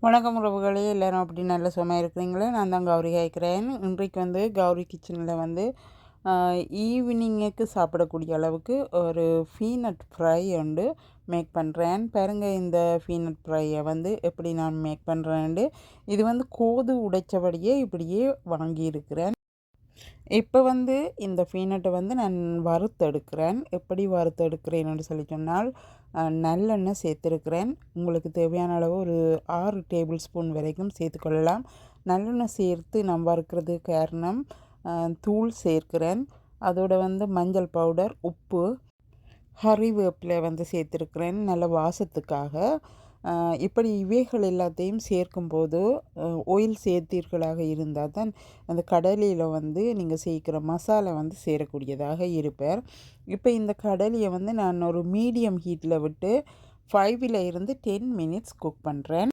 வணக்கம் உறவுகளே, எல்லோரும் அப்படி நல்ல சுகமாக இருக்கிறீங்களே. நான் தான் கௌரி கேட்குறேன். இன்றைக்கு வந்து கௌரி கிச்சனில் வந்து ஈவினிங்குக்கு சாப்பிடக்கூடிய அளவுக்கு ஒரு பீனட் ஃப்ரை உண்டு மேக் பண்ணுறேன். பாருங்கள், இந்த பீனட் ஃப்ரையை வந்து எப்படி நான் மேக் பண்ணுறேன்ட்டு. இது வந்து கோது உடைச்சபடியே இப்படியே வாங்கியிருக்கிறேன். இப்போ வந்து இந்த பீனட்டை வந்து நான் வறுத்தெடுக்கிறேன். எப்படி வறுத்தெடுக்கிறேன்னு சொல்லி சொன்னால், நல்லெண்ணெய் சேர்த்துருக்கிறேன். உங்களுக்கு தேவையான அளவு ஒரு 6 டேபிள் ஸ்பூன் வரைக்கும் சேர்த்துக்கொள்ளலாம். நல்லெண்ணெய் சேர்த்து நான் வறுக்கிறது காரணம், தூள் சேர்க்கிறேன். அதோட வந்து மஞ்சள் பவுடர், உப்பு, கறிவேப்பிலை வந்து சேர்த்துருக்கிறேன் நல்ல வாசத்துக்காக. இப்படி இவைகள் எல்லாத்தையும் சேர்க்கும்போது ஆயில் சேர்த்தீர்களாக இருந்தால் தான் அந்த கடலையில் வந்து நீங்கள் சேர்க்குற மசாலா வந்து சேரக்கூடியதாக இருப்பார். இப்போ இந்த கடலையை வந்து நான் ஒரு மீடியம் ஹீட்டில் விட்டு 5 இருந்து 10 மினிட்ஸ் குக் பண்ணுறேன்.